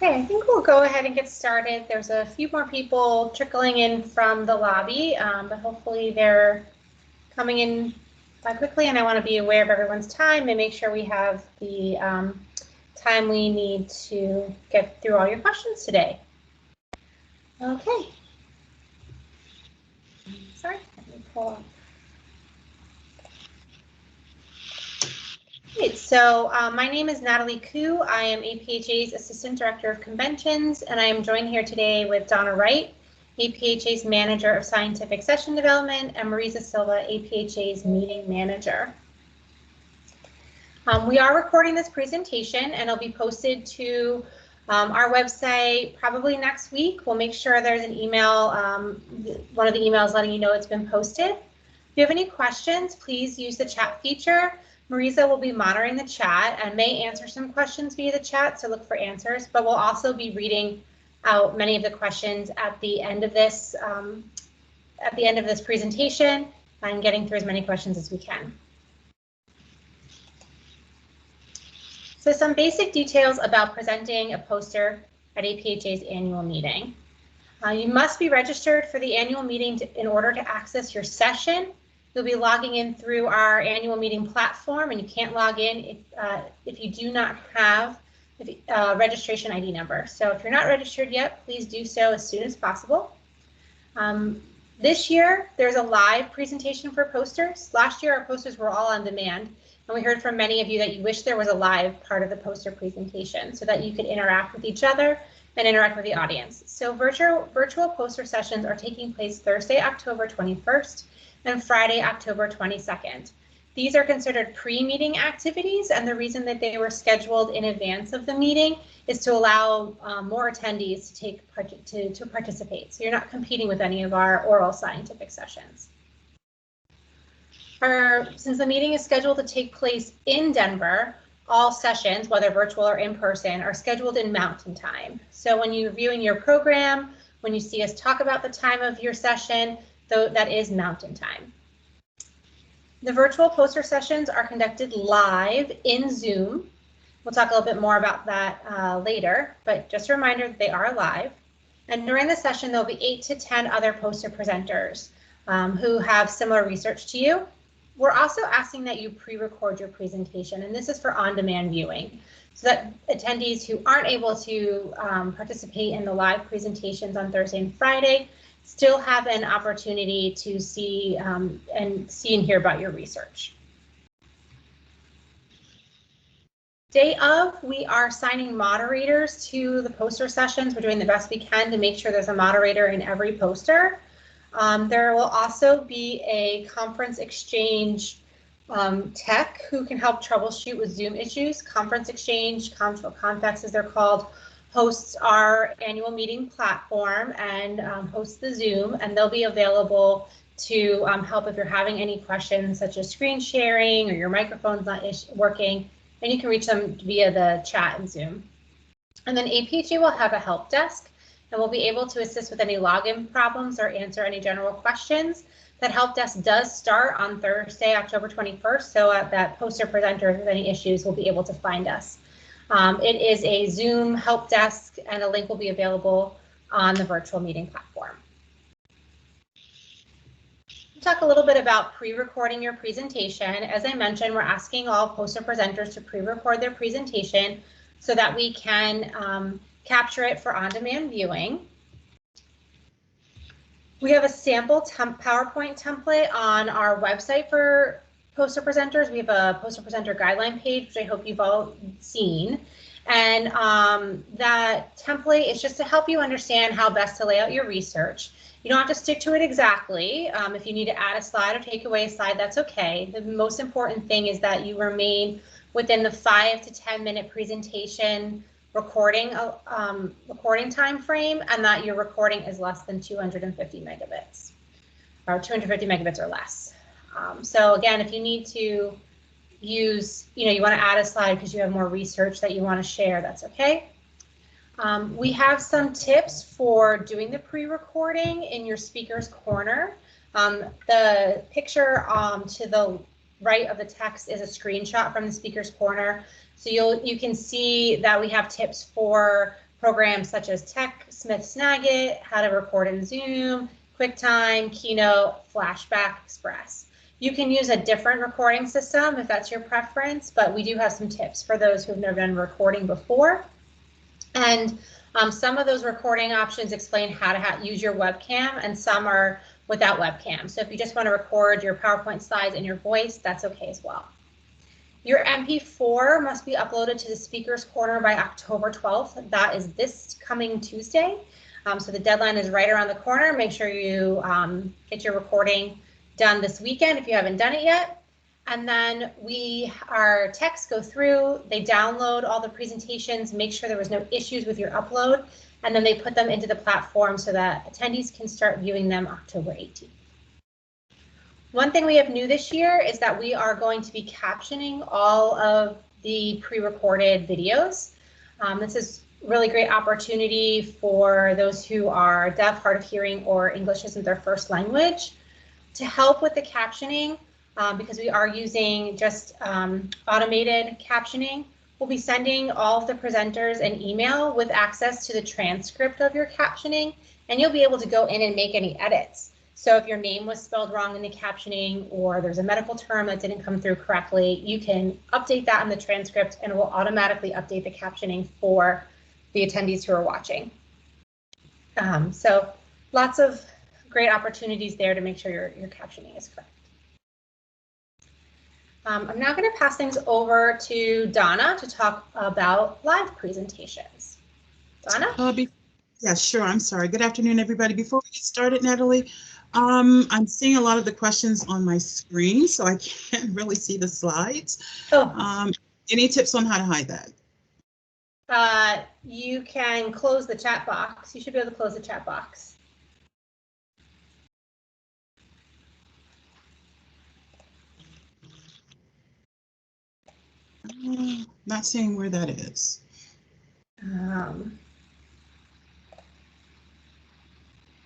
Okay, I think we'll go ahead and get started. There's a few more people trickling in from the lobby, but hopefully they're coming in quite quickly, and I want to be aware of everyone's time and make sure we have the time we need to get through all your questions today. Okay. Sorry, let me pull up. Great. So my name is Natalie Koo. I am APHA's Assistant Director of Conventions, and I am joined here today with Donna Wright, APHA's Manager of Scientific Session Development, and Marisa Silva, APHA's Meeting Manager. We are recording this presentation, and it'll be posted to our website probably next week. We'll make sure there's an email, one of the emails letting you know it's been posted. If you have any questions, please use the chat feature. Marisa will be monitoring the chat and may answer some questions via the chat, so look for answers, but we'll also be reading out many of the questions at the end of this presentation and getting through as many questions as we can. So some basic details about presenting a poster at APHA's annual meeting. You must be registered for the annual meeting in order to access your session. You'll be logging in through our annual meeting platform, and you can't log in if you do not have a registration ID number. So if you're not registered yet, please do so as soon as possible. This year, there's a live presentation for posters. Last year, our posters were all on demand, and we heard from many of you that you wish there was a live part of the poster presentation so that you could interact with each other and interact with the audience. So virtual poster sessions are taking place Thursday, October 21st, and Friday, October 22nd. These are considered pre-meeting activities, and the reason that they were scheduled in advance of the meeting is to allow more attendees to participate. So you're not competing with any of our oral scientific sessions. Since the meeting is scheduled to take place in Denver, all sessions, whether virtual or in person, are scheduled in Mountain Time. So when you're viewing your program, when you see us talk about the time of your session, that is Mountain Time. The virtual poster sessions are conducted live in Zoom. We'll talk a little bit more about that later, but just a reminder that they are live. And during the session, there'll be 8 to 10 other poster presenters who have similar research to you. We're also asking that you pre-record your presentation, and this is for on-demand viewing, so that attendees who aren't able to participate in the live presentations on Thursday and Friday still have an opportunity to see and hear about your research. Day of, we are assigning moderators to the poster sessions. We're doing the best we can to make sure there's a moderator in every poster. There will also be a conference exchange tech who can help troubleshoot with Zoom issues. Conference exchange, Convex as they're called, hosts our annual meeting platform and hosts the Zoom, and they'll be available to help if you're having any questions such as screen sharing or your microphone's not working, and you can reach them via the chat in Zoom. And then APHA will have a help desk, and we'll be able to assist with any login problems or answer any general questions. That help desk does start on Thursday, October 21st, so that poster presenter with any issues will be able to find us. It is a Zoom help desk, and a link will be available on the virtual meeting platform. We'll talk a little bit about pre-recording your presentation. As I mentioned, we're asking all poster presenters to pre-record their presentation so that we can capture it for on-demand viewing. We have a sample PowerPoint template on our website for poster presenters. We have a poster presenter guideline page, which I hope you've all seen. And that template is just to help you understand how best to lay out your research. You don't have to stick to it exactly. If you need to add a slide or take away a slide, that's okay. The most important thing is that you remain within the 5 to 10 minute presentation recording time frame, and that your recording is less than 250 megabits or 250 megabits or less. So again, if you need to use, you want to add a slide because you have more research that you want to share, that's okay. We have some tips for doing the pre-recording in your speaker's corner. The picture to the right of the text is a screenshot from the speaker's corner. So you can see that we have tips for programs such as Tech, Smith Snagit, How to Record in Zoom, QuickTime, Keynote, Flashback, Express. You can use a different recording system if that's your preference, but we do have some tips for those who've never done recording before. And some of those recording options explain how to use your webcam, and some are without webcam. So if you just want to record your PowerPoint slides and your voice, that's okay as well. Your MP4 must be uploaded to the Speaker's Corner by October 12th. That is this coming Tuesday. So the deadline is right around the corner. Make sure you get your recording done this weekend if you haven't done it yet. And then our techs go through, they download all the presentations, make sure there was no issues with your upload, and then they put them into the platform so that attendees can start viewing them October 18th. One thing we have new this year is that we are going to be captioning all of the pre-recorded videos. This is a really great opportunity for those who are deaf, hard of hearing, or English isn't their first language to help with the captioning. Because we are using just automated captioning, we'll be sending all of the presenters an email with access to the transcript of your captioning, and you'll be able to go in and make any edits. So if your name was spelled wrong in the captioning, or there's a medical term that didn't come through correctly, you can update that in the transcript and it will automatically update the captioning for the attendees who are watching. So lots of great opportunities there to make sure your captioning is correct. I'm now going to pass things over to Donna to talk about live presentations. Donna? Yeah, sure. I'm sorry. Good afternoon, everybody. Before we get started, Natalie, I'm seeing a lot of the questions on my screen, so I can't really see the slides. Oh. Any tips on how to hide that? You can close the chat box. You should be able to close the chat box. Not seeing where that is.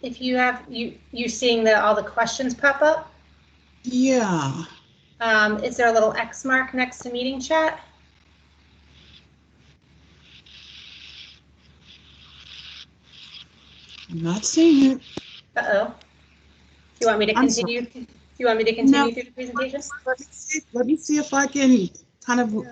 If you have, you're seeing all the questions pop up? Yeah. Is there a little X mark next to meeting chat? I'm not seeing it. Uh-oh. Do you want me to continue? Do you want me to continue through the presentation? Let me see if I can kind of look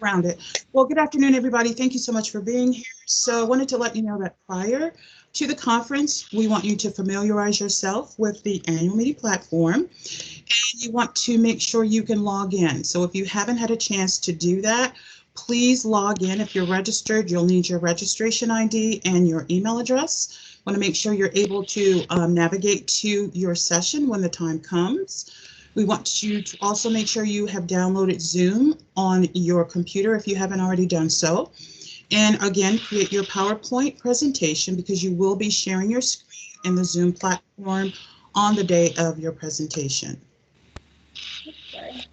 around it. Well, good afternoon, everybody. Thank you so much for being here. So I wanted to let you know that prior to the conference, we want you to familiarize yourself with the annual meeting platform, and you want to make sure you can log in. So if you haven't had a chance to do that, please log in. If you're registered, you'll need your registration ID and your email address. Want to make sure you're able to navigate to your session when the time comes. We want you to also make sure you have downloaded Zoom on your computer if you haven't already done so. And again, create your PowerPoint presentation because you will be sharing your screen in the Zoom platform on the day of your presentation. Sorry.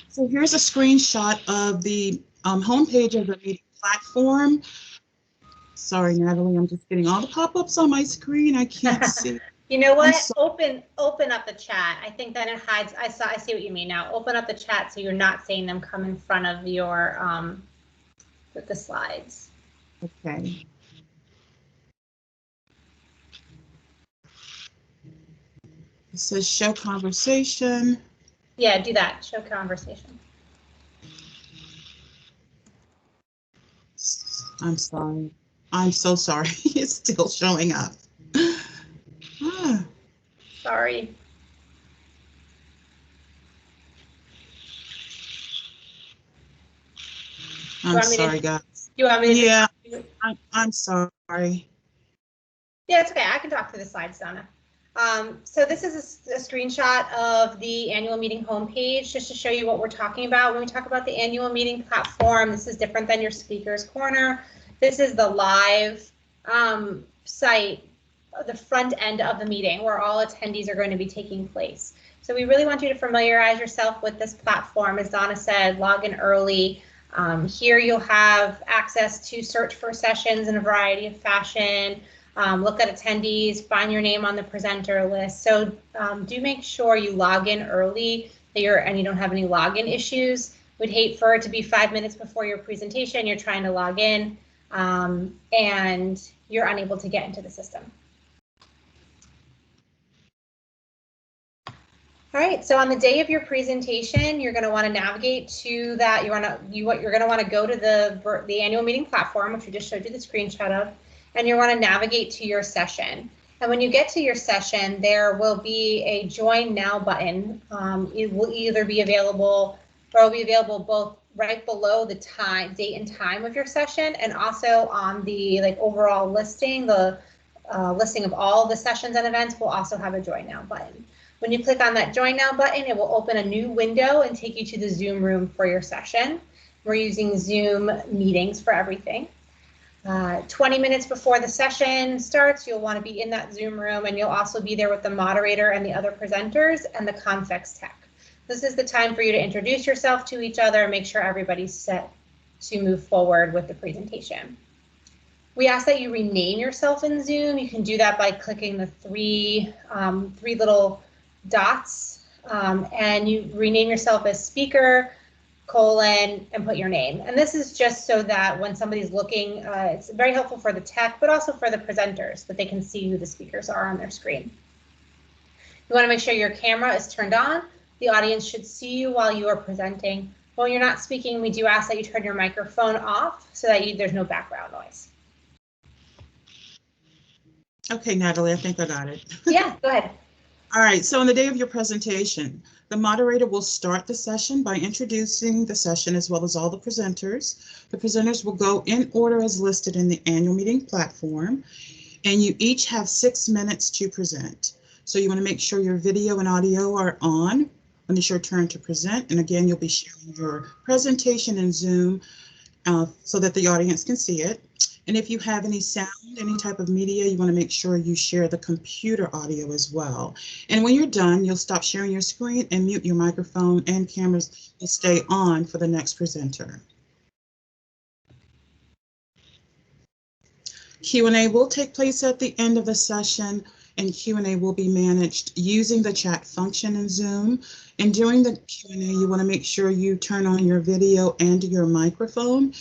So here's a screenshot of the homepage of the meeting platform. Sorry, Natalie, I'm just getting all the pop-ups on my screen. I can't see. You know what? Open up the chat. I think then it hides. I see what you mean now. Open up the chat so you're not seeing them come in front of your with the slides. Okay. It says show conversation. Yeah, do that. Show conversation. I'm sorry. I'm so sorry. It's still showing up. Sorry. I'm sorry, guys. You want me to? Yeah, I'm sorry. Yeah, it's okay. I can talk through the slides, Donna. So this is a screenshot of the annual meeting homepage, just to show you what we're talking about. When we talk about the annual meeting platform, this is different than your Speaker's Corner. This is the live site, the front end of the meeting where all attendees are going to be taking place. So we really want you to familiarize yourself with this platform. As Donna said, log in early. Here you'll have access to search for sessions in a variety of fashion. Look at attendees, find your name on the presenter list. So do make sure you log in early and you don't have any login issues. Would hate for it to be 5 minutes before your presentation, you're trying to log in, and you're unable to get into the system. All right, so on the day of your presentation, you're going to want to navigate to that. You're going to want to go to the annual meeting platform, which we just showed you the screenshot of, and you want to navigate to your session. And when you get to your session, there will be a Join Now button. It will either be available, or it will be available both right below the date and time of your session, and also on the overall listing, the listing of all the sessions and events will also have a Join Now button. When you click on that Join Now button, it will open a new window and take you to the Zoom room for your session. We're using Zoom meetings for everything. 20 minutes before the session starts, you'll want to be in that Zoom room, and you'll also be there with the moderator and the other presenters and the Confex tech. This is the time for you to introduce yourself to each other and make sure everybody's set to move forward with the presentation. We ask that you rename yourself in Zoom. You can do that by clicking the three little dots, and you rename yourself as speaker, colon, and put your name. And this is just so that when somebody's looking, it's very helpful for the tech, but also for the presenters, that they can see who the speakers are on their screen. You want to make sure your camera is turned on. The audience should see you while you are presenting. When you're not speaking, we do ask that you turn your microphone off so that there's no background noise. Okay, Natalie, I think I got it. Yeah, go ahead. All right, so on the day of your presentation, the moderator will start the session by introducing the session as well as all the presenters. The presenters will go in order as listed in the annual meeting platform, and you each have 6 minutes to present. So you want to make sure your video and audio are on when it's your turn to present. And again, you'll be sharing your presentation in Zoom so that the audience can see it. And if you have any sound, any type of media, you want to make sure you share the computer audio as well. And when you're done, you'll stop sharing your screen and mute your microphone, and cameras will stay on for the next presenter. Q&A will take place at the end of the session, and Q&A will be managed using the chat function in Zoom. And during the Q&A, you want to make sure you turn on your video and your microphone.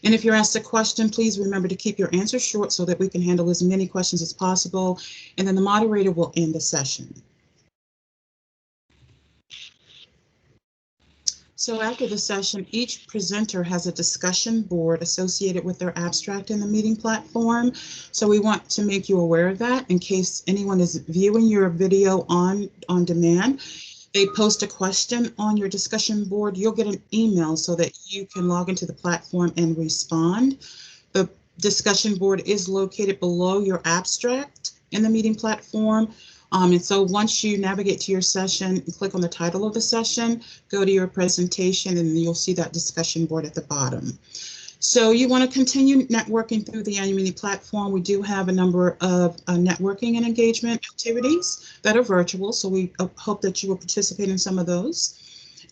And if you're asked a question, please remember to keep your answer short so that we can handle as many questions as possible. And then the moderator will end the session. So after the session, each presenter has a discussion board associated with their abstract in the meeting platform. So we want to make you aware of that in case anyone is viewing your video on demand. They post a question on your discussion board, you'll get an email so that you can log into the platform and respond. The discussion board is located below your abstract in the meeting platform. And so once you navigate to your session and click on the title of the session, go to your presentation, and you'll see that discussion board at the bottom. So you want to continue networking through the annual meeting platform. We do have a number of networking and engagement activities that are virtual, so we hope that you will participate in some of those.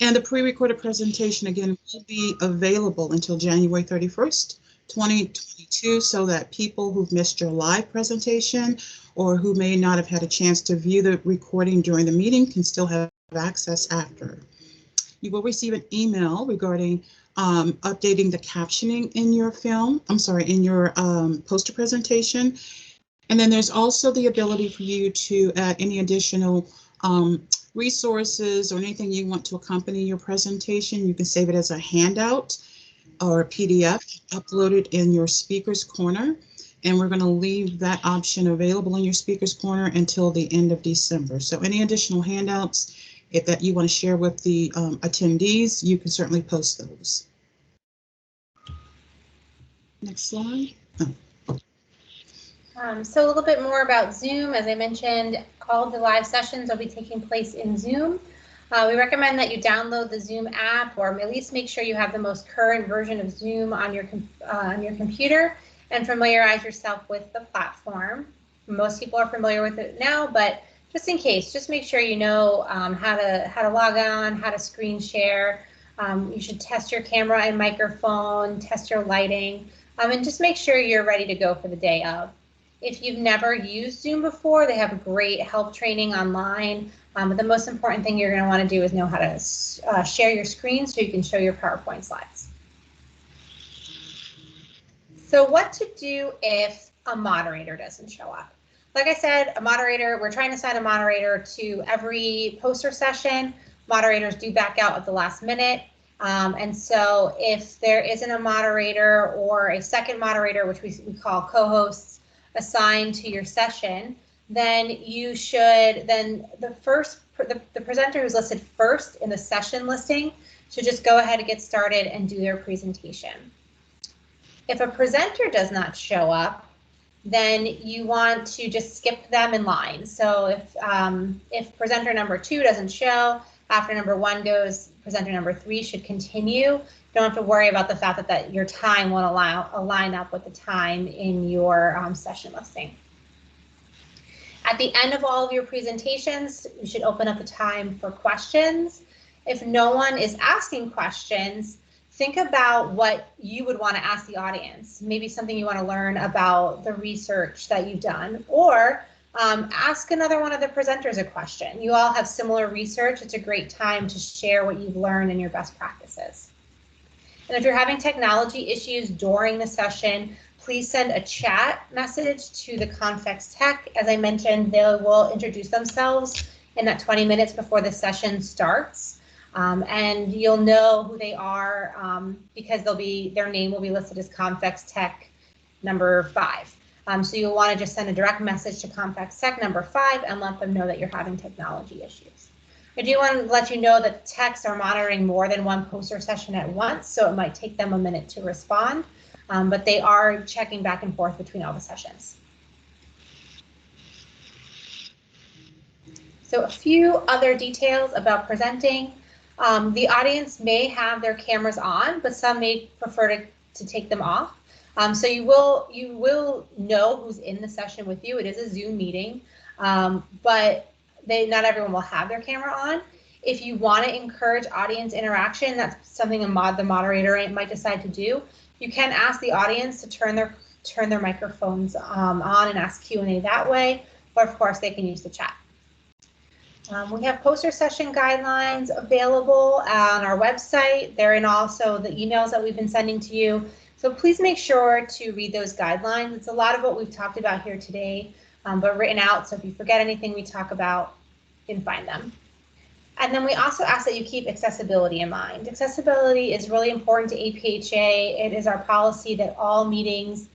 And the pre-recorded presentation, again, will be available until January 31st, 2022, so that people who've missed your live presentation or who may not have had a chance to view the recording during the meeting can still have access after. You will receive an email regarding updating the captioning in your in your poster presentation. And then there's also the ability for you to add any additional resources or anything you want to accompany your presentation. You can save it as a handout or a PDF, upload it in your speaker's corner. And we're going to leave that option available in your speaker's corner until the end of December. So any additional handouts that you want to share with the attendees, you can certainly post those. Next slide. So a little bit more about Zoom. As I mentioned, all of the live sessions will be taking place in Zoom. We recommend that you download the Zoom app, or at least make sure you have the most current version of Zoom on your computer, and familiarize yourself with the platform. Most people are familiar with it now, but just in case, just make sure you know how to log on, how to screen share. You should test your camera and microphone, test your lighting, and just make sure you're ready to go for the day of. If you've never used Zoom before, they have great help training online. But the most important thing you're going to want to do is know how to share your screen so you can show your PowerPoint slides. So what to do if a moderator doesn't show up? Like I said, a moderator, we're trying to assign a moderator to every poster session. Moderators do back out at the last minute. And so if there isn't a moderator or a second moderator, which we call co-hosts, assigned to your session, then you should, then the presenter who's listed first in the session listing should just go ahead and get started and do their presentation. If a presenter does not show up, then you want to just skip them in line. So if presenter number 2 doesn't show, after number 1 goes, presenter number 3 should continue. You don't have to worry about the fact that your time won't align up with the time in your session listing. At the end of all of your presentations, you should open up the time for questions. If no one is asking questions, think about what you would want to ask the audience. Maybe something you want to learn about the research that you've done, or ask another one of the presenters a question. You all have similar research. It's a great time to share what you've learned and your best practices. And if you're having technology issues during the session, please send a chat message to the Convex Tech. As I mentioned, they will introduce themselves in that 20 minutes before the session starts. And you'll know who they are because their name will be listed as Convex Tech number 5. So you'll want to just send a direct message to Convex Tech number 5 and let them know that you're having technology issues. I do want to let you know that techs are monitoring more than one poster session at once, so it might take them a minute to respond, but they are checking back and forth between all the sessions. So a few other details about presenting. The audience may have their cameras on, but some may prefer to take them off. So you will know who's in the session with you. It is a Zoom meeting, but not everyone will have their camera on. If you want to encourage audience interaction, that's something the moderator might decide to do. You can ask the audience to turn their microphones on and ask Q&A that way, or of course they can use the chat. We have poster session guidelines available on our website. They're in also the emails that we've been sending to you. So please make sure to read those guidelines. It's a lot of what we've talked about here today, but written out. So if you forget anything we talk about, you can find them. And then we also ask that you keep accessibility in mind. Accessibility is really important to APHA. It is our policy that all meetings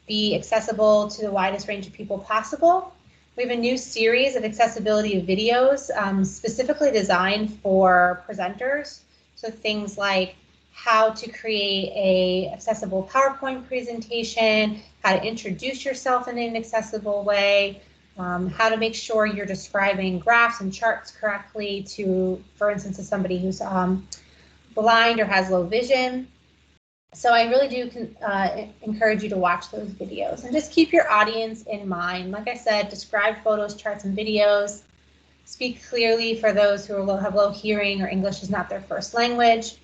be accessible to the widest range of people possible. We have a new series of accessibility videos specifically designed for presenters. So things like how to create an accessible PowerPoint presentation, how to introduce yourself in an accessible way, how to make sure you're describing graphs and charts correctly to, for instance, to somebody who's blind or has low vision. So I really do encourage you to watch those videos and just keep your audience in mind. Like I said, describe photos, charts, and videos. Speak clearly for those who have low hearing or English is not their first language.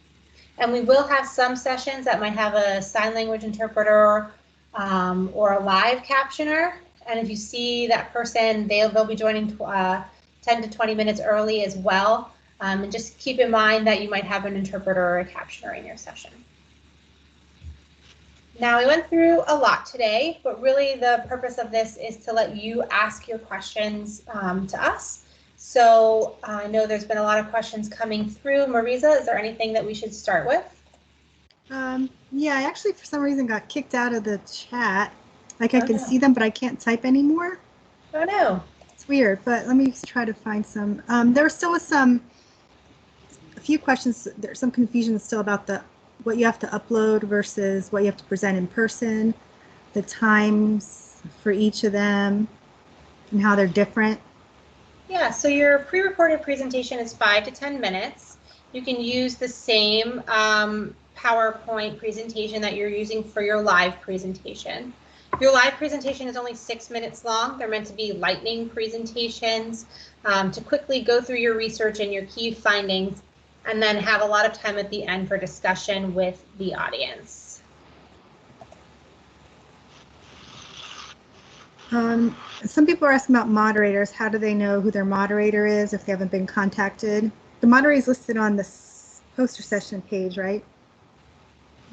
And we will have some sessions that might have a sign language interpreter or a live captioner. And if you see that person, they'll be joining 10 to 20 minutes early as well. And just keep in mind that you might have an interpreter or a captioner in your session. Now, we went through a lot today, but really the purpose of this is to let you ask your questions to us. So I know there's been a lot of questions coming through. Marisa, is there anything that we should start with? Yeah, I actually, for some reason, got kicked out of the chat. Like I can see them, but I can't type anymore. Oh, no. It's weird, but let me try to find some. There still was a few questions. There's some confusion still about what you have to upload versus what you have to present in person, the times for each of them, and how they're different. Yeah, so your pre-recorded presentation is 5 to 10 minutes. You can use the same PowerPoint presentation that you're using for your live presentation. Your live presentation is only 6 minutes long. They're meant to be lightning presentations to quickly go through your research and your key findings, and then have a lot of time at the end for discussion with the audience. Some people are asking about moderators. How do they know who their moderator is if they haven't been contacted? The moderator is listed on the poster session page, right?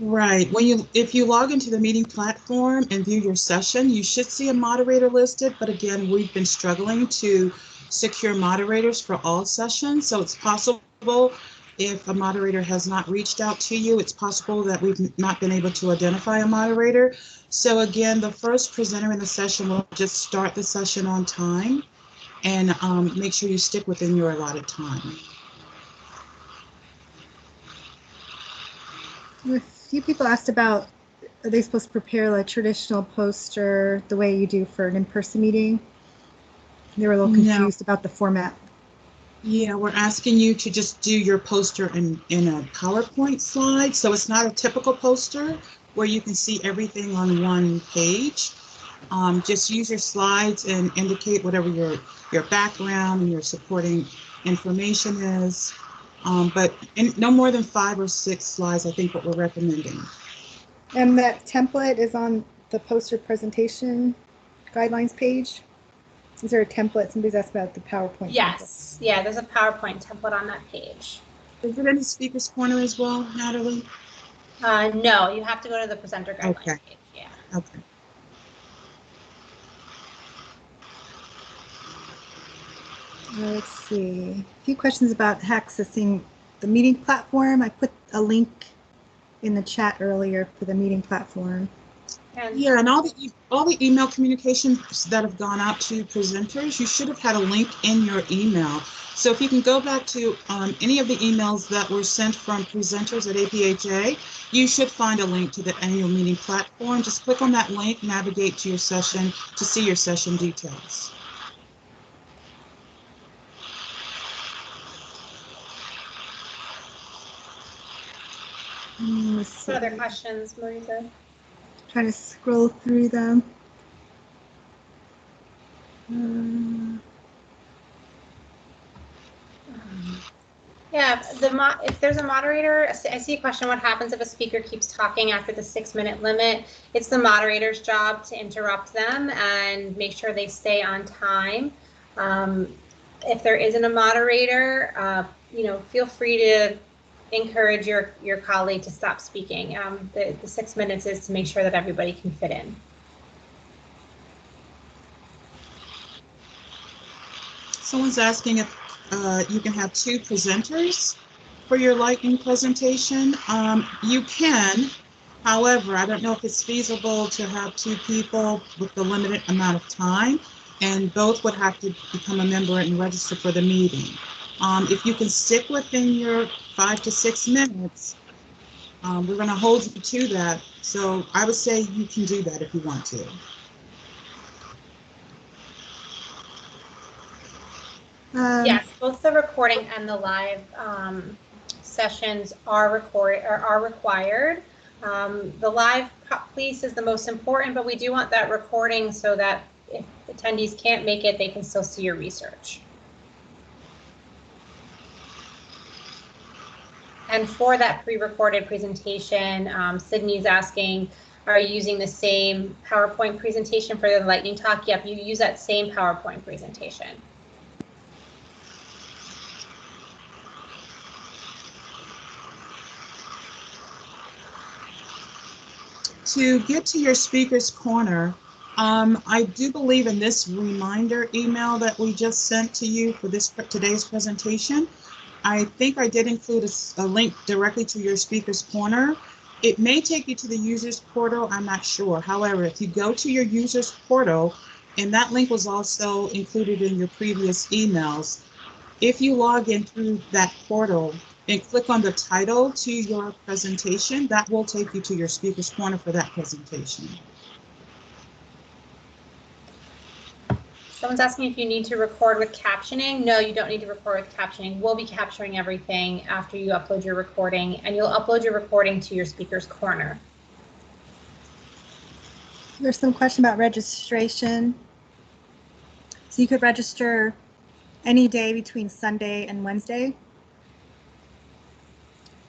Right. If you log into the meeting platform and view your session, you should see a moderator listed. But again, we've been struggling to secure moderators for all sessions. So it's possible if a moderator has not reached out to you, it's possible that we've not been able to identify a moderator. So again, the first presenter in the session will just start the session on time and make sure you stick within your allotted time. A few people asked about, are they supposed to prepare a traditional poster the way you do for an in-person meeting? They were a little confused about the format. Yeah, we're asking you to just do your poster in a PowerPoint slide. So it's not a typical poster where you can see everything on one page. Just use your slides and indicate whatever your background and your supporting information is. But no more than 5 or 6 slides, I think what we're recommending. And that template is on the poster presentation guidelines page. Is there a template? Somebody's asked about the PowerPoint. Yes. Template. Yeah, there's a PowerPoint template on that page. Is it in the speaker's corner as well, Natalie? No, you have to go to the presenter guidelines page. Yeah. Okay. Let's see. A few questions about accessing the meeting platform. I put a link in the chat earlier for the meeting platform. Yeah, and all the email communications that have gone out to presenters, you should have had a link in your email. So if you can go back to any of the emails that were sent from presenters at APHA, you should find a link to the annual meeting platform. Just click on that link, navigate to your session to see your session details. What other questions, Marisa? Trying to scroll through them. Yeah, if there's a moderator, I see a question, what happens if a speaker keeps talking after the 6-minute limit? It's the moderator's job to interrupt them and make sure they stay on time. If there isn't a moderator, feel free to encourage your colleague to stop speaking. The 6 minutes is to make sure that everybody can fit in. Someone's asking if you can have 2 presenters for your lightning presentation. You can. However, I don't know if it's feasible to have 2 people with the limited amount of time, and both would have to become a member and register for the meeting. If you can stick within your 5 to 6 minutes, we're going to hold you to that. So I would say you can do that if you want to. Yes, both the recording and the live sessions are required. The live piece is the most important, but we do want that recording so that if attendees can't make it, they can still see your research. And for that pre-recorded presentation, Sydney's asking, are you using the same PowerPoint presentation for the lightning talk? Yep, you use that same PowerPoint presentation. To get to your speaker's corner, I do believe in this reminder email that we just sent to you for today's presentation, I think I did include a link directly to your speaker's corner. It may take you to the users portal, I'm not sure. However, if you go to your users portal, and that link was also included in your previous emails, if you log in through that portal and click on the title to your presentation, that will take you to your speaker's corner for that presentation. Someone's asking if you need to record with captioning. No, you don't need to record with captioning. We'll be capturing everything after you upload your recording, and you'll upload your recording to your speaker's corner. There's some question about registration. So you could register any day between Sunday and Wednesday,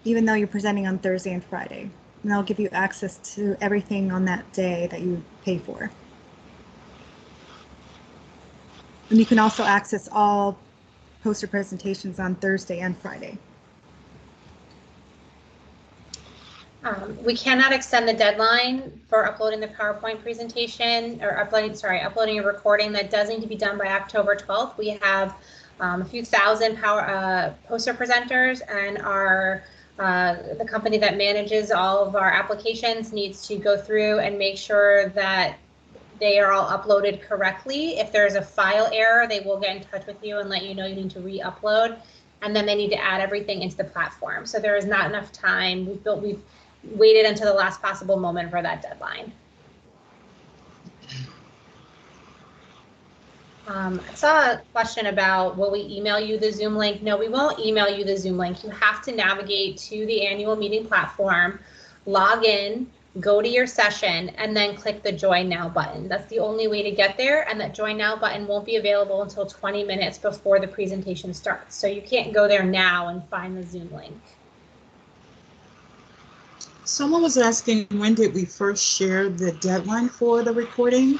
even though you're presenting on Thursday and Friday. And they'll give you access to everything on that day that you pay for. And you can also access all poster presentations on Thursday and Friday. We cannot extend the deadline for uploading the PowerPoint presentation or uploading a recording. That does need to be done by October 12th. We have a few thousand poster presenters, and the company that manages all of our applications needs to go through and make sure that they are all uploaded correctly. If there's a file error, they will get in touch with you and let you know you need to re-upload, and then they need to add everything into the platform. So there is not enough time. We've waited until the last possible moment for that deadline. I saw a question about, will we email you the Zoom link? No, we won't email you the Zoom link. You have to navigate to the annual meeting platform, log in, go to your session, and then click the Join Now button. That's the only way to get there, and that Join Now button won't be available until 20 minutes before the presentation starts. So you can't go there now and find the Zoom link. Someone was asking, when did we first share the deadline for the recording?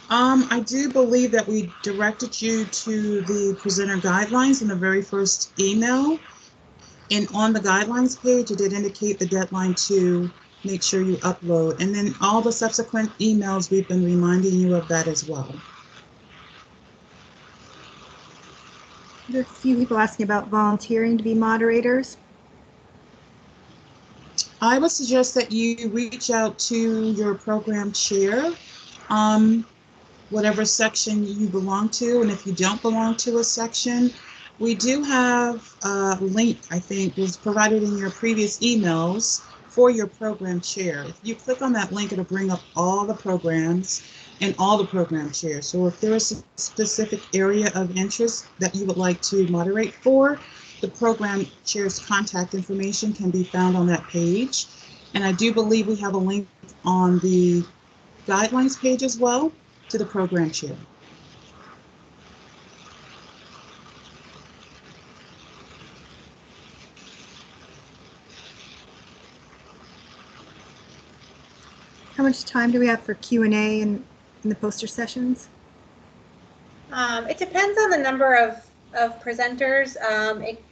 I do believe that we directed you to the presenter guidelines in the very first email. And on the guidelines page, it did indicate the deadline to make sure you upload. And then all the subsequent emails, we've been reminding you of that as well. There are a few people asking about volunteering to be moderators. I would suggest that you reach out to your program chair, whatever section you belong to. And if you don't belong to a section, we do have a link, I think, was provided in your previous emails for your program chair. If you click on that link, it'll bring up all the programs and all the program chairs. So if there is a specific area of interest that you would like to moderate for, the program chair's contact information can be found on that page. And I do believe we have a link on the guidelines page as well to the program chair. How much time do we have for Q&A in the poster sessions? It depends on the number of presenters.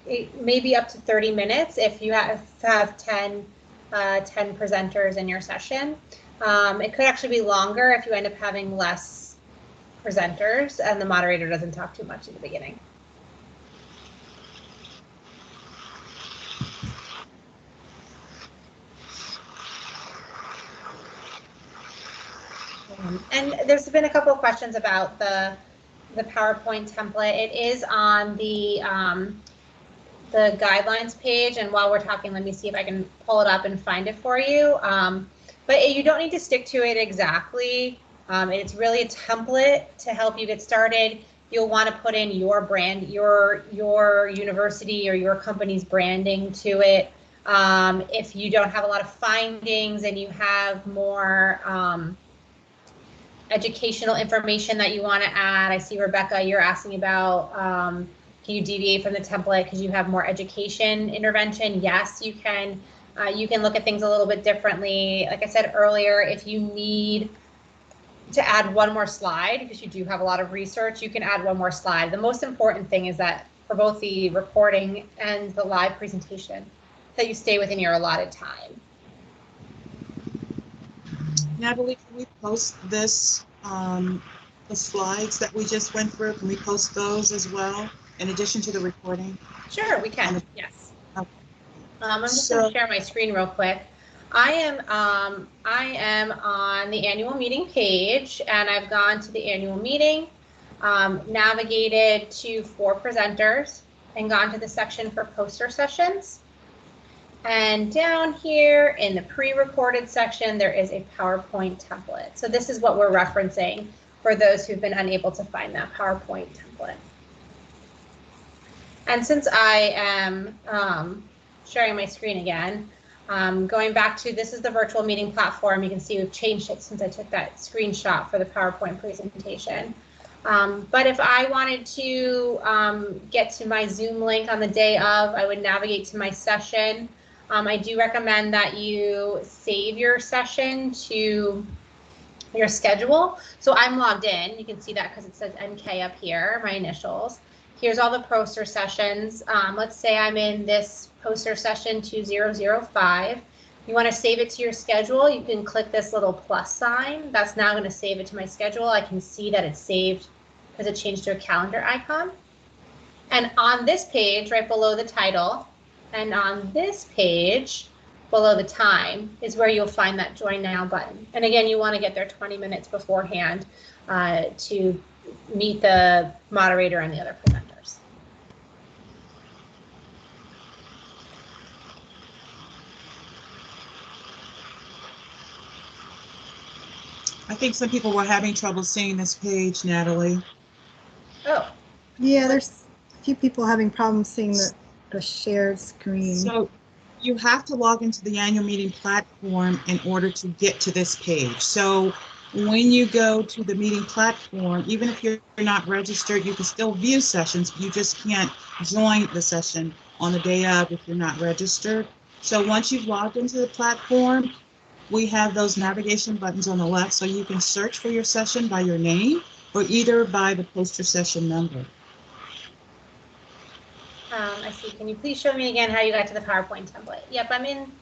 It may be up to 30 minutes if you have 10 presenters in your session. It could actually be longer if you end up having less presenters and the moderator doesn't talk too much in the beginning. And there's been a couple of questions about the PowerPoint template. It is on the guidelines page, and while we're talking, let me see if I can pull it up and find it for you. But you don't need to stick to it exactly. It's really a template to help you get started. You'll want to put in your brand, your university or your company's branding to it. If you don't have a lot of findings and you have more educational information that you want to add. I see, Rebecca, you're asking about, can you deviate from the template because you have more education intervention? Yes, you can. You can look at things a little bit differently. Like I said earlier, if you need to add one more slide, because you do have a lot of research, you can add one more slide. The most important thing is that for both the recording and the live presentation, that you stay within your allotted time. Natalie, can we post this, the slides that we just went through? Can we post those as well, in addition to the recording? Sure, we can. Yes. Okay. I'm just going to share my screen real quick. I am on the annual meeting page, and I've gone to the annual meeting, navigated to 4 presenters, and gone to the section for poster sessions. And down here in the pre-recorded section, there is a PowerPoint template. So this is what we're referencing for those who've been unable to find that PowerPoint template. And since I am sharing my screen again, going back to, this is the virtual meeting platform. You can see we've changed it since I took that screenshot for the PowerPoint presentation. But if I wanted to get to my Zoom link on the day of, I would navigate to my session. I do recommend that you save your session to your schedule. So I'm logged in. You can see that because it says MK up here, my initials. Here's all the poster sessions. Let's say I'm in this poster session 2005. You want to save it to your schedule, you can click this little plus sign. That's now going to save it to my schedule. I can see that it's saved because it changed to a calendar icon. And on this page, right below the title, and on this page, below the time, is where you'll find that Join Now button. And again, you want to get there 20 minutes beforehand to meet the moderator and the other presenters. I think some people were having trouble seeing this page, Natalie. Oh. Yeah, there's a few people having problems seeing the shared screen. So you have to log into the annual meeting platform in order to get to this page. So when you go to the meeting platform, even if you're not registered, you can still view sessions. You just can't join the session on the day of if you're not registered. So once you've logged into the platform, we have those navigation buttons on the left, so you can search for your session by your name or either by the poster session number. I see. Can you please show me again how you got to the PowerPoint template? Yep, I'm in.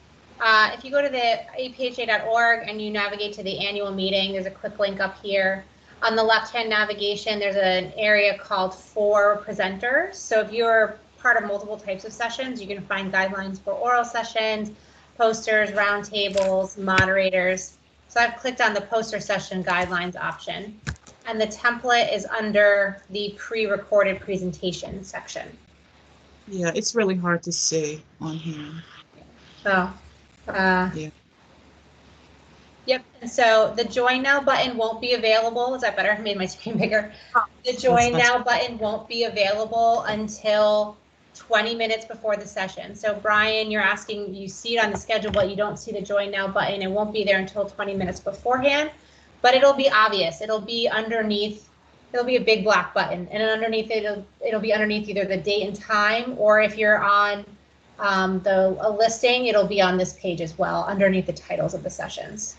If you go to the apha.org and you navigate to the annual meeting, there's a quick link up here. On the left-hand navigation, there's an area called For Presenters. So if you're part of multiple types of sessions, you can find guidelines for oral sessions, posters, roundtables, moderators. So I've clicked on the poster session guidelines option, and the template is under the pre-recorded presentation section. Yeah, it's really hard to see on here. Oh, Yeah. Yep. And so the Join Now button won't be available. Is that better? I made my screen bigger. The Join Now button won't be available until 20 minutes before the session. So Brian, you're asking, you see it on the schedule, but you don't see the Join Now button. It won't be there until 20 minutes beforehand, but it'll be obvious. It'll be underneath. It'll be a big black button, and underneath it, it'll be underneath either the date and time, or if you're on a listing, it'll be on this page as well, underneath the titles of the sessions.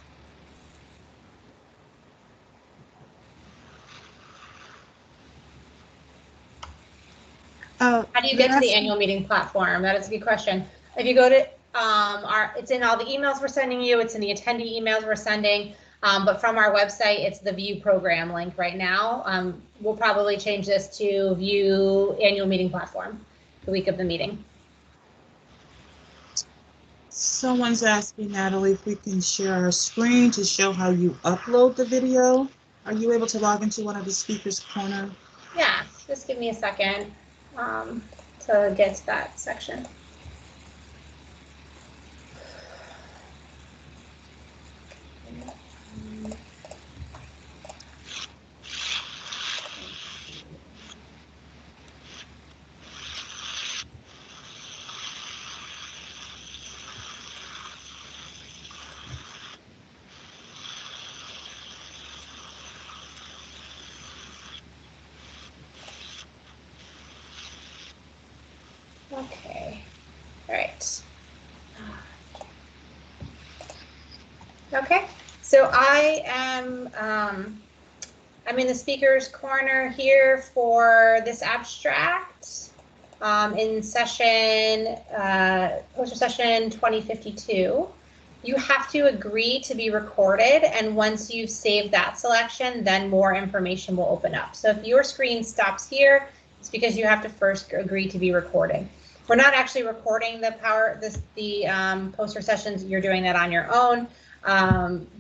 How do you get to the annual meeting platform? That is a good question. If you go to it's in all the emails we're sending you, it's in the attendee emails we're sending, but from our website, it's the view program link right now. We'll probably change this to view annual meeting platform the week of the meeting. Someone's asking, Natalie, if we can share our screen to show how you upload the video. Are you able to log into one of the speakers corner? Yeah, just give me a second to get to that section. Okay, all right. Okay, so I am I'm in the speakers corner here for this abstract in session poster session 2052. You have to agree to be recorded, and once you've saved that selection, then more information will open up. So if your screen stops here, it's because you have to first agree to be recorded. We're not actually recording the poster sessions. You're doing that on your own.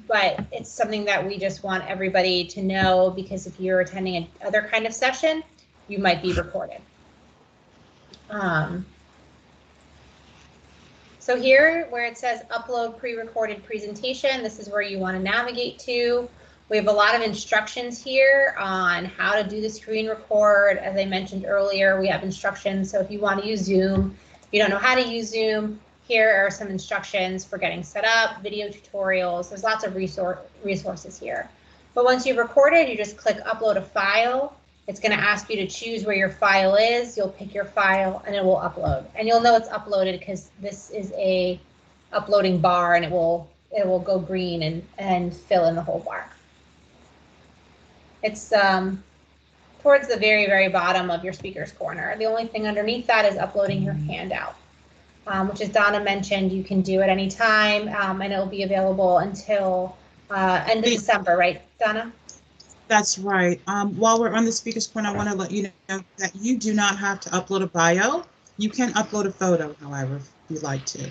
But it's something that we just want everybody to know, because if you're attending another kind of session, you might be recorded. So here where it says upload pre-recorded presentation, this is where you want to navigate to. We have a lot of instructions here on how to do the screen record. As I mentioned earlier, we have instructions. So if you want to use Zoom, if you don't know how to use Zoom, here are some instructions for getting set up, video tutorials. There's lots of resources here. But once you've recorded, you just click upload a file. It's going to ask you to choose where your file is. You'll pick your file and it will upload. And you'll know it's uploaded because this is a uploading bar, and it will go green and fill in the whole bar. It's towards the very, very bottom of your speaker's corner. The only thing underneath that is uploading your handout, which, as Donna mentioned, you can do at any time, and it'll be available until end of December, right, Donna? That's right. While we're on the speaker's corner, I want to let you know that you do not have to upload a bio. You can upload a photo, however, if you'd like to.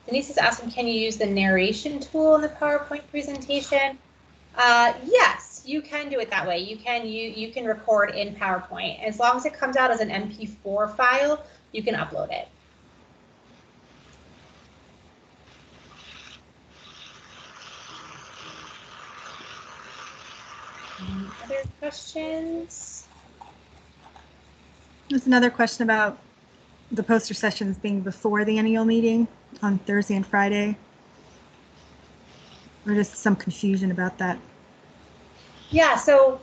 Denise is asking, can you use the narration tool in the PowerPoint presentation? Yes, you can do it that way. You can record in PowerPoint. As long as it comes out as an MP4 file, you can upload it. Other questions? There's another question about the poster sessions being before the annual meeting on Thursday and Friday. Or just some confusion about that. Yeah, so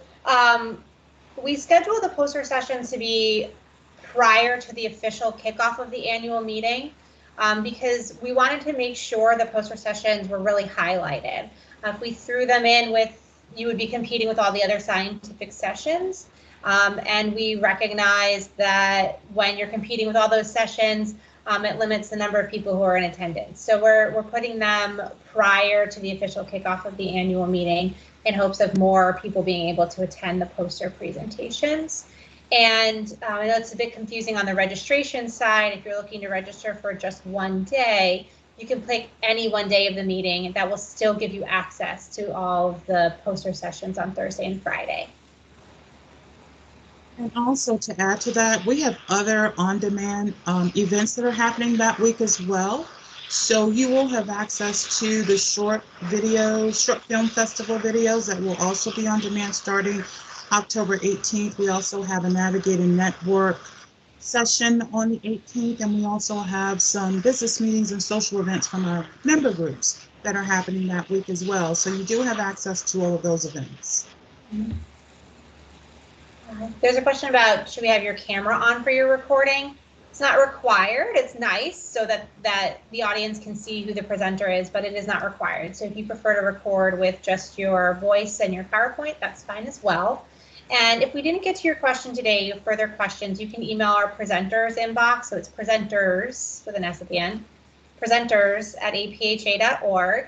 we schedule the poster sessions to be prior to the official kickoff of the annual meeting, because we wanted to make sure the poster sessions were really highlighted. If we threw them in you would be competing with all the other scientific sessions. And we recognize that when you're competing with all those sessions, it limits the number of people who are in attendance. So we're putting them prior to the official kickoff of the annual meeting in hopes of more people being able to attend the poster presentations. And I know it's a bit confusing on the registration side. If you're looking to register for just one day, you can pick any one day of the meeting, and that will still give you access to all of the poster sessions on Thursday and Friday. And also to add to that, we have other on-demand events that are happening that week as well. So you will have access to the short film festival videos that will also be on demand starting October 18th. We also have a Navigating Network session on the 18th, and we also have some business meetings and social events from our member groups that are happening that week as well. So you do have access to all of those events. Mm-hmm. There's a question about, should we have your camera on for your recording? It's not required. It's nice so that the audience can see who the presenter is, but it is not required. So if you prefer to record with just your voice and your PowerPoint, that's fine as well. And if we didn't get to your question today, you have further questions, you can email our presenters inbox. So it's presenters with an S at the end, presenters@apha.org.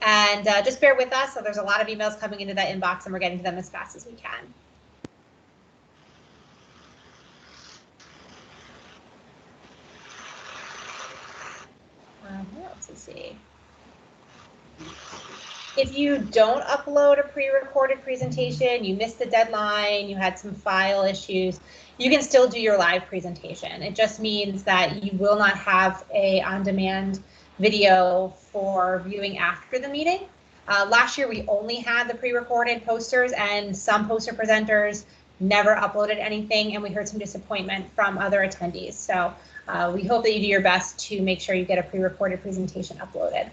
And just bear with us. So there's a lot of emails coming into that inbox, and we're getting to them as fast as we can. Let's see. If you don't upload a pre-recorded presentation, you missed the deadline, you had some file issues, you can still do your live presentation. It just means that you will not have a on-demand video for viewing after the meeting. Last year, we only had the pre-recorded posters, and some poster presenters never uploaded anything, and we heard some disappointment from other attendees. So we hope that you do your best to make sure you get a pre-recorded presentation uploaded.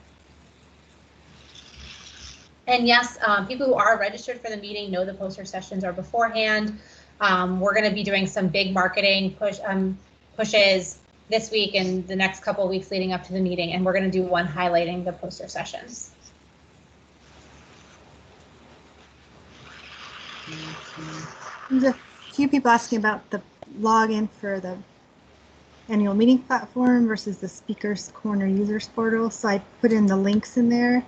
And yes, people who are registered for the meeting know the poster sessions are beforehand. We're going to be doing some big marketing pushes this week and the next couple of weeks leading up to the meeting, and we're going to do one highlighting the poster sessions. There's a few people asking about the login for the annual meeting platform versus the Speakers Corner users portal. So I put in the links in there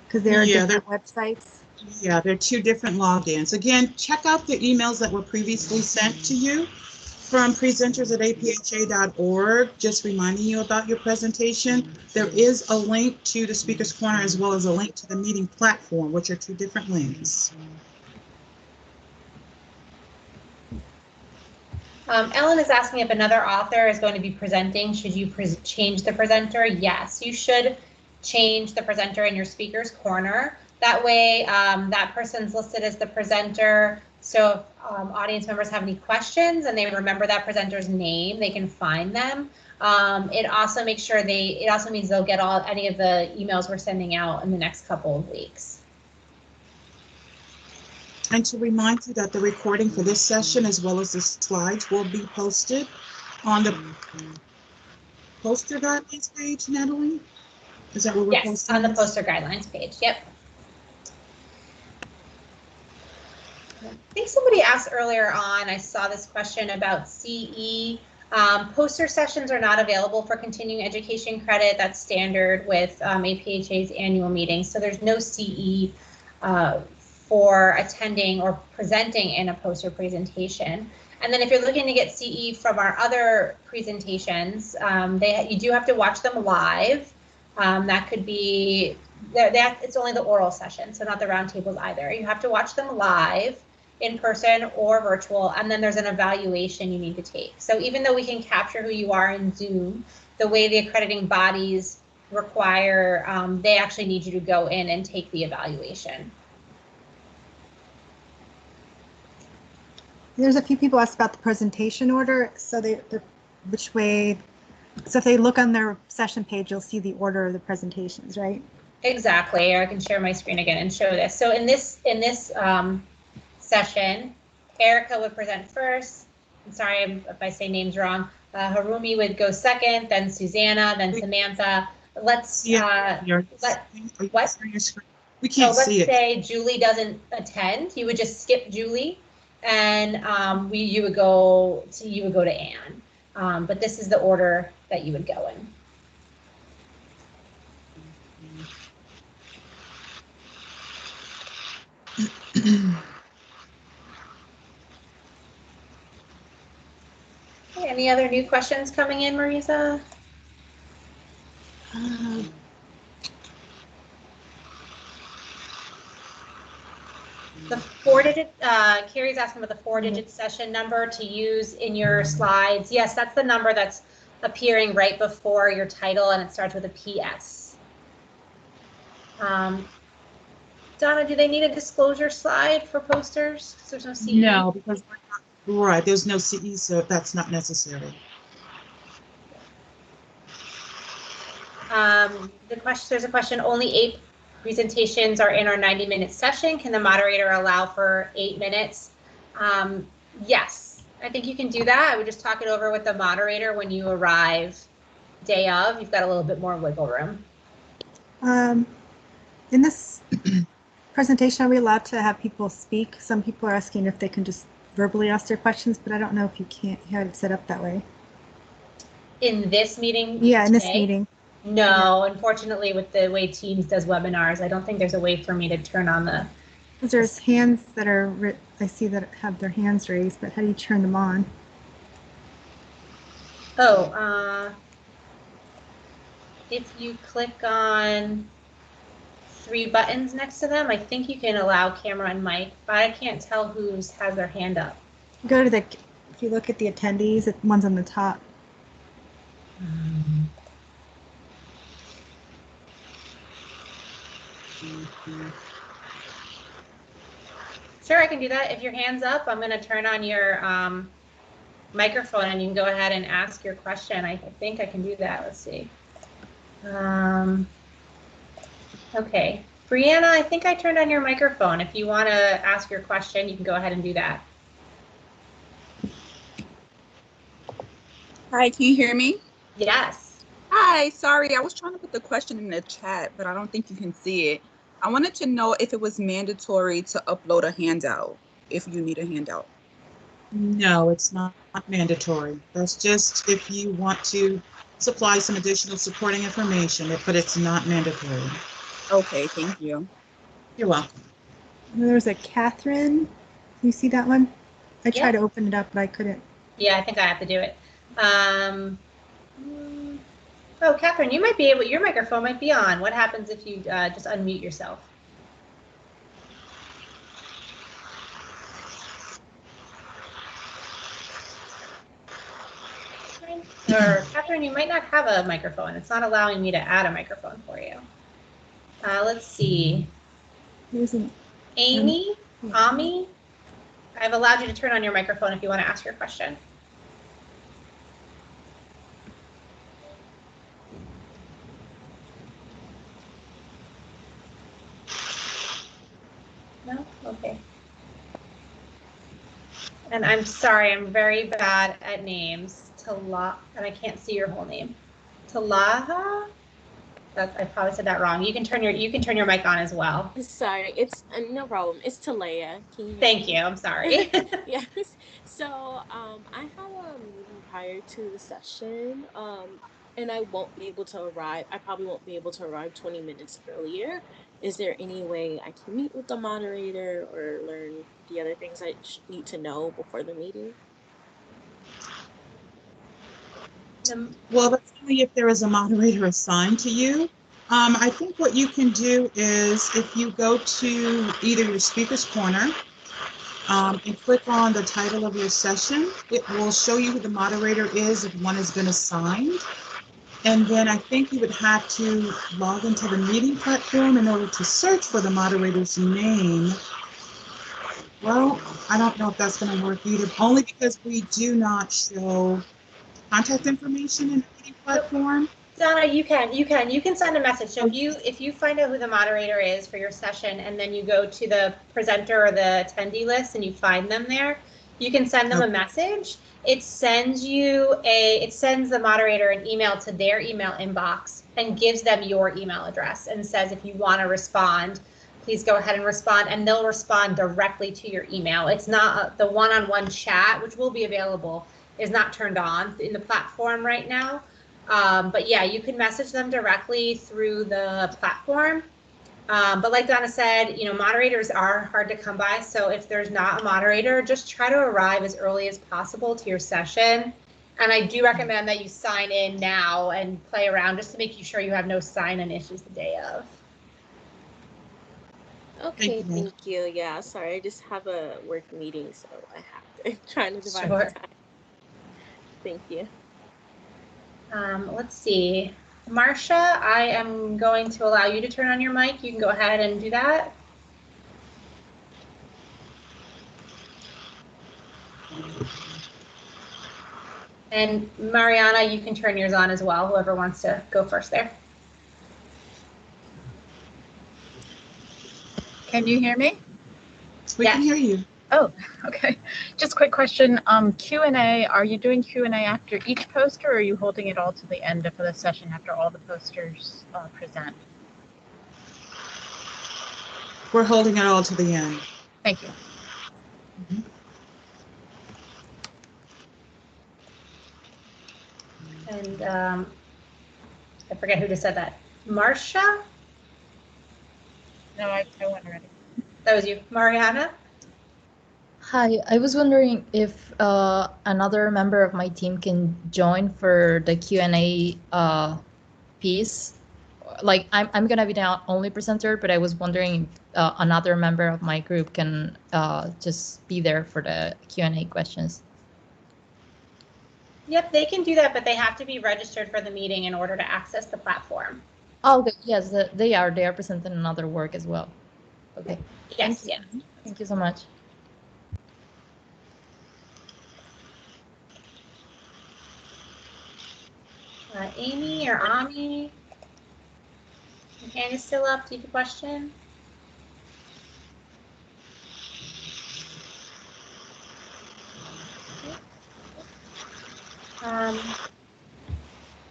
because there are different websites. Yeah, they're two different logins. Again, check out the emails that were previously sent to you from presenters@apha.org, just reminding you about your presentation. There is a link to the Speakers Corner as well as a link to the meeting platform, which are two different links. Ellen is asking if another author is going to be presenting. Should you change the presenter? Yes, you should change the presenter in your Speakers Corner. That way, that person's listed as the presenter. So if audience members have any questions and they remember that presenter's name, they can find them. It also makes sure it also means they'll get any of the emails we're sending out in the next couple of weeks. And to remind you that the recording for this session, as well as the slides, will be posted on the poster guidelines page, Natalie? Is that what we're Yes, posting? on the poster guidelines page. Yep. I think somebody asked earlier on, I saw this question about CE. Poster sessions are not available for continuing education credit. That's standard with APHA's annual meeting. So there's no CE for attending or presenting in a poster presentation. And then if you're looking to get CE from our other presentations, you do have to watch them live. That could be, it's only the oral session, so not the roundtables either. You have to watch them live, in person or virtual, and then there's an evaluation you need to take. So even though we can capture who you are in Zoom, the way the accrediting bodies require, they actually need you to go in and take the evaluation. There's a few people asked about the presentation order. So which way, so if they look on their session page, you'll see the order of the presentations, right? Exactly. I can share my screen again and show this. So in this session, Erica would present first. I'm sorry if I say names wrong. Harumi would go second, then Susanna, then Samantha. Let's We can't see it. Let's say Julie doesn't attend. You would just skip Julie, and you would go to Anne. But this is the order that you would go in. Okay, any other new questions coming in, Marisa? The 4-digit, Carrie's asking about the 4-digit session number to use in your slides. Yes, that's the number that's appearing right before your title, and it starts with a PS. Donna, do they need a disclosure slide for posters? There's no CE? No, because right, there's no CE, so that's not necessary. There's a question, only 8 presentations are in our 90-minute session. Can the moderator allow for 8 minutes? Yes, I think you can do that. I would just talk it over with the moderator when you arrive day of. You've got a little bit more wiggle room. In this presentation, are we allowed to have people speak? Some people are asking if they can just verbally ask their questions, but I don't know if you can't have it set up that way. In this meeting? Yeah, in this meeting. No, unfortunately, with the way Teams does webinars, I don't think there's a way for me to turn on the. Because there's hands that are, I see that have their hands raised, but how do you turn them on? Oh, if you click on 3 buttons next to them, I think you can allow camera and mic, but I can't tell who has their hand up. Go to if you look at the attendees, one's on the top. Sure, I can do that. If your hand's up, I'm going to turn on your microphone and you can go ahead and ask your question. I think I can do that. Let's see. Okay. Brianna, I think I turned on your microphone. If you want to ask your question, you can go ahead and do that. Hi, can you hear me? Yes. Hi, sorry, I was trying to put the question in the chat, but I don't think you can see it. I wanted to know if it was mandatory to upload a handout, if you need a handout. No, it's not mandatory. That's just if you want to supply some additional supporting information, but it's not mandatory. Okay, thank you. You're welcome. There's a Catherine. Can you see that one? I tried to open it up, but I couldn't. Yeah, I think I have to do it. Oh, Catherine, you might be able, your microphone might be on. What happens if you just unmute yourself? Or Catherine, you might not have a microphone. It's not allowing me to add a microphone for you. Let's see. Amy, Ami, I've allowed you to turn on your microphone if you want to ask your question. No? Okay. And I'm sorry, I'm very bad at names. And I can't see your whole name. Talaha? I probably said that wrong. You can turn your mic on as well. Sorry, it's no problem. It's Talaya. Can you hear Thank me? you. I'm sorry. Yes. So I have a meeting prior to the session, and I won't be able to arrive. I probably won't be able to arrive 20 minutes earlier. Is there any way I can meet with the moderator or learn the other things I need to know before the meeting? Well, that's only if there is a moderator assigned to you. I think what you can do is if you go to either your speaker's corner and click on the title of your session, it will show you who the moderator is if one has been assigned. And then I think you would have to log into the meeting platform in order to search for the moderator's name. Well, I don't know if that's going to work either, only because we do not show contact information in the meeting platform. Donna, you can send a message. So if you find out who the moderator is for your session and then you go to the presenter or the attendee list and you find them there, you can send them a message. It sends the moderator an email to their email inbox and gives them your email address and says, if you want to respond, please go ahead and respond, and they'll respond directly to your email. It's not the one-on-one chat, which will be available, is not turned on in the platform right now. But yeah, you can message them directly through the platform. But like Donna said, moderators are hard to come by. So if there's not a moderator, just try to arrive as early as possible to your session. And I do recommend that you sign in now and play around just to make sure you have no sign-in issues the day of. Okay, thank you. Yeah, sorry, I just have a work meeting, so I have to try to divide my time. Thank you. Let's see. Marcia, I am going to allow you to turn on your mic. You can go ahead and do that. And Mariana, you can turn yours on as well, whoever wants to go first there. Can you hear me? We can hear you. Oh, okay. Just a quick question. Q&A, are you doing Q&A after each poster, or are you holding it all to the end of the session after all the posters present? We're holding it all to the end. Thank you. Mm-hmm. And I forget who just said that. Marcia? No, I went already. That was you. Mariana? Hi, I was wondering if another member of my team can join for the Q&A piece. Like, I'm gonna be the only presenter, but I was wondering if another member of my group can just be there for the Q&A questions. Yep, they can do that, but they have to be registered for the meeting in order to access the platform. Oh, okay. Yes, they are presenting another work as well. Okay. Yes, yeah. Thank you so much. Amy or Ami? Your hand is still up. Do you have a question?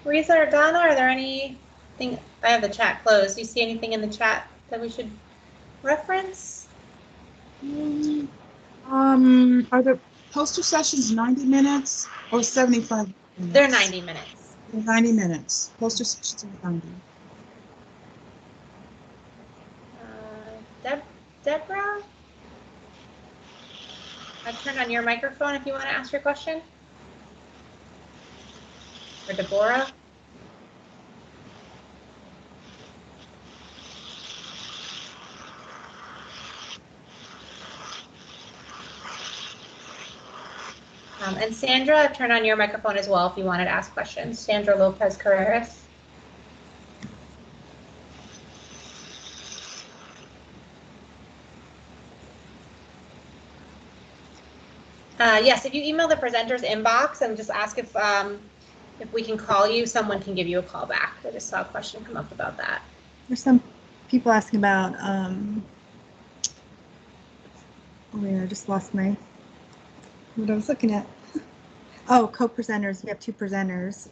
Risa or Donna, are there anything? I have the chat closed. Do you see anything in the chat that we should reference? Are the poster sessions 90 minutes or 75 minutes? They're 90 minutes. 90 minutes. Poster sessions are 90. Deborah? I've turned on your microphone if you want to ask your question. Or Deborah? And Sandra, I've turned on your microphone as well if you wanted to ask questions. Sandra Lopez Carreras. Yes, if you email the presenter's inbox and just ask if we can call you, someone can give you a call back. I just saw a question come up about that. There's some people asking about, oh yeah, I just lost my, what I was looking at. Oh, co-presenters. We have 2 presenters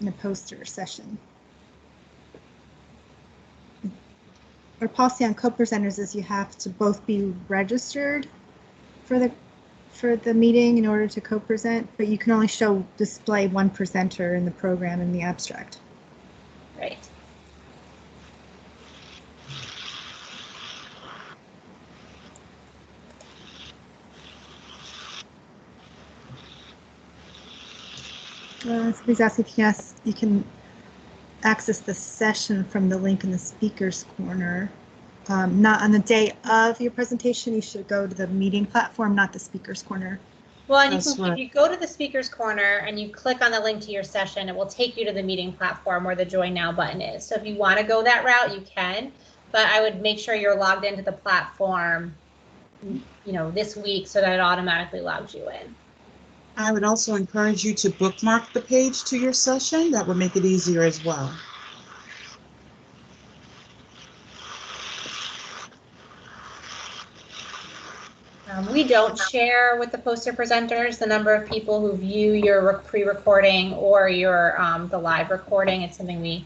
in a poster session. Our policy on co-presenters is you have to both be registered for the meeting in order to co-present, but you can only display one presenter in the program in the abstract. Right. Somebody's asking if you can access the session from the link in the speakers corner. Not on the day of your presentation. You should go to the meeting platform, not the speakers corner. Well, and if you go to the speakers corner and you click on the link to your session, it will take you to the meeting platform where the Join Now button is. So if you want to go that route, you can, but I would make sure you're logged into the platform, this week so that it automatically logs you in. I would also encourage you to bookmark the page to your session. That would make it easier as well. We don't share with the poster presenters the number of people who view your pre-recording or your the live recording. It's something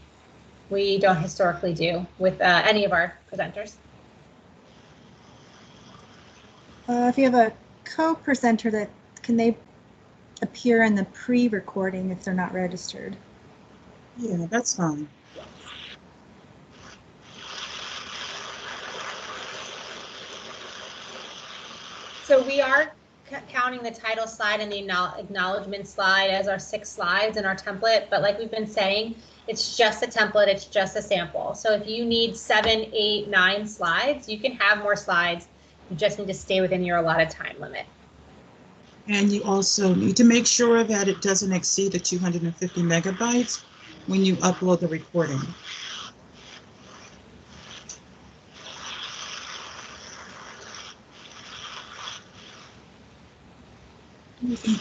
we don't historically do with any of our presenters. If you have a co-presenter, can they appear in the pre-recording if they're not registered? Yeah, that's fine. So we are counting the title slide and the acknowledgement slide as our 6 slides in our template, but like we've been saying, it's just a template, it's just a sample. So if you need 7, 8, 9 slides, you can have more slides. You just need to stay within your allotted time limit. And you also need to make sure that it doesn't exceed the 250 megabytes when you upload the recording.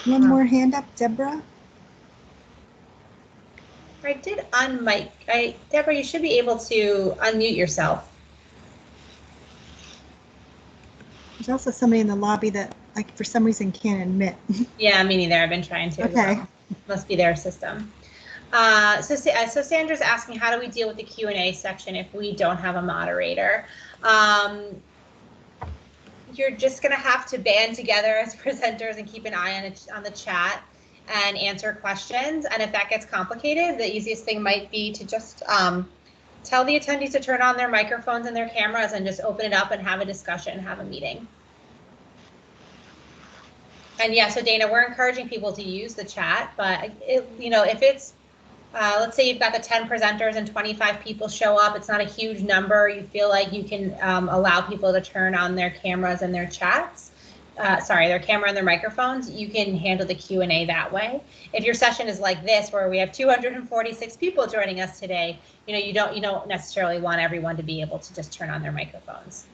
One more hand up, Deborah. I did unmic. Deborah, you should be able to unmute yourself. There's also somebody in the lobby that, for some reason, can't admit. Yeah, me neither. I've been trying to. Okay. Well. Must be their system. So Sandra's asking, how do we deal with the Q&A section if we don't have a moderator? You're just going to have to band together as presenters and keep an eye on the chat and answer questions. And if that gets complicated, the easiest thing might be to just tell the attendees to turn on their microphones and their cameras and just open it up and have a discussion, have a meeting. And yeah, so Dana, we're encouraging people to use the chat, but if it's, let's say you've got the 10 presenters and 25 people show up, it's not a huge number. You feel like you can allow people to turn on their cameras and their chats, their camera and their microphones. You can handle the Q&A that way. If your session is like this, where we have 246 people joining us today, you don't necessarily want everyone to be able to just turn on their microphones.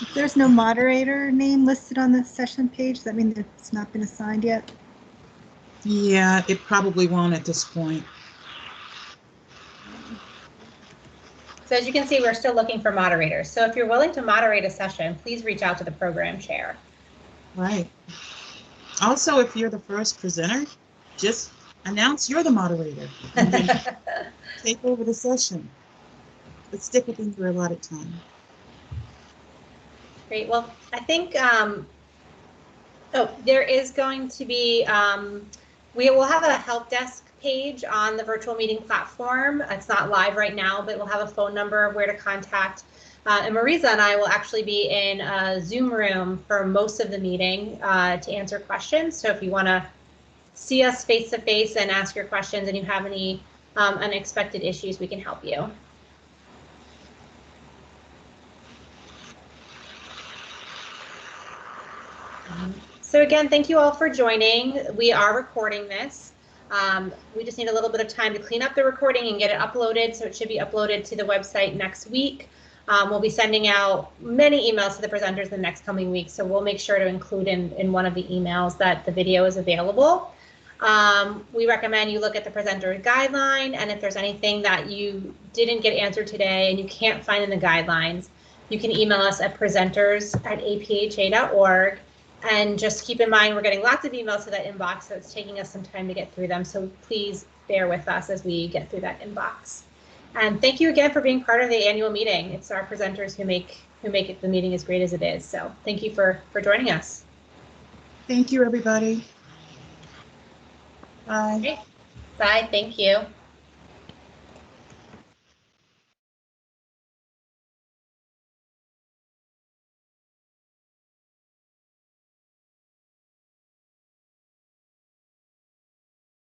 If there's no moderator name listed on the session page, does that mean that it's not been assigned yet? Yeah, it probably won't at this point. So as you can see, we're still looking for moderators. So if you're willing to moderate a session, please reach out to the program chair. Right. Also, if you're the first presenter, just announce you're the moderator and then take over the session. But stick within your allotted time. Great. Well, I think, there is going to be, we will have a help desk page on the virtual meeting platform. It's not live right now, but we'll have a phone number of where to contact. And Marisa and I will actually be in a Zoom room for most of the meeting to answer questions. So if you want to see us face to face and ask your questions and you have any unexpected issues, we can help you. So again, thank you all for joining. We are recording this. We just need a little bit of time to clean up the recording and get it uploaded. So it should be uploaded to the website next week. We'll be sending out many emails to the presenters in the next coming weeks. So we'll make sure to include in one of the emails that the video is available. We recommend you look at the presenter guideline. And if there's anything that you didn't get answered today and you can't find in the guidelines, You can email us at presenters@apha.org. And just keep in mind, we're getting lots of emails to that inbox, so it's taking us some time to get through them. So please bear with us as we get through that inbox. And thank you again for being part of the annual meeting. It's our presenters who make it the meeting as great as it is. So thank you for joining us. Thank you, everybody. Bye. Okay. Bye. Thank you.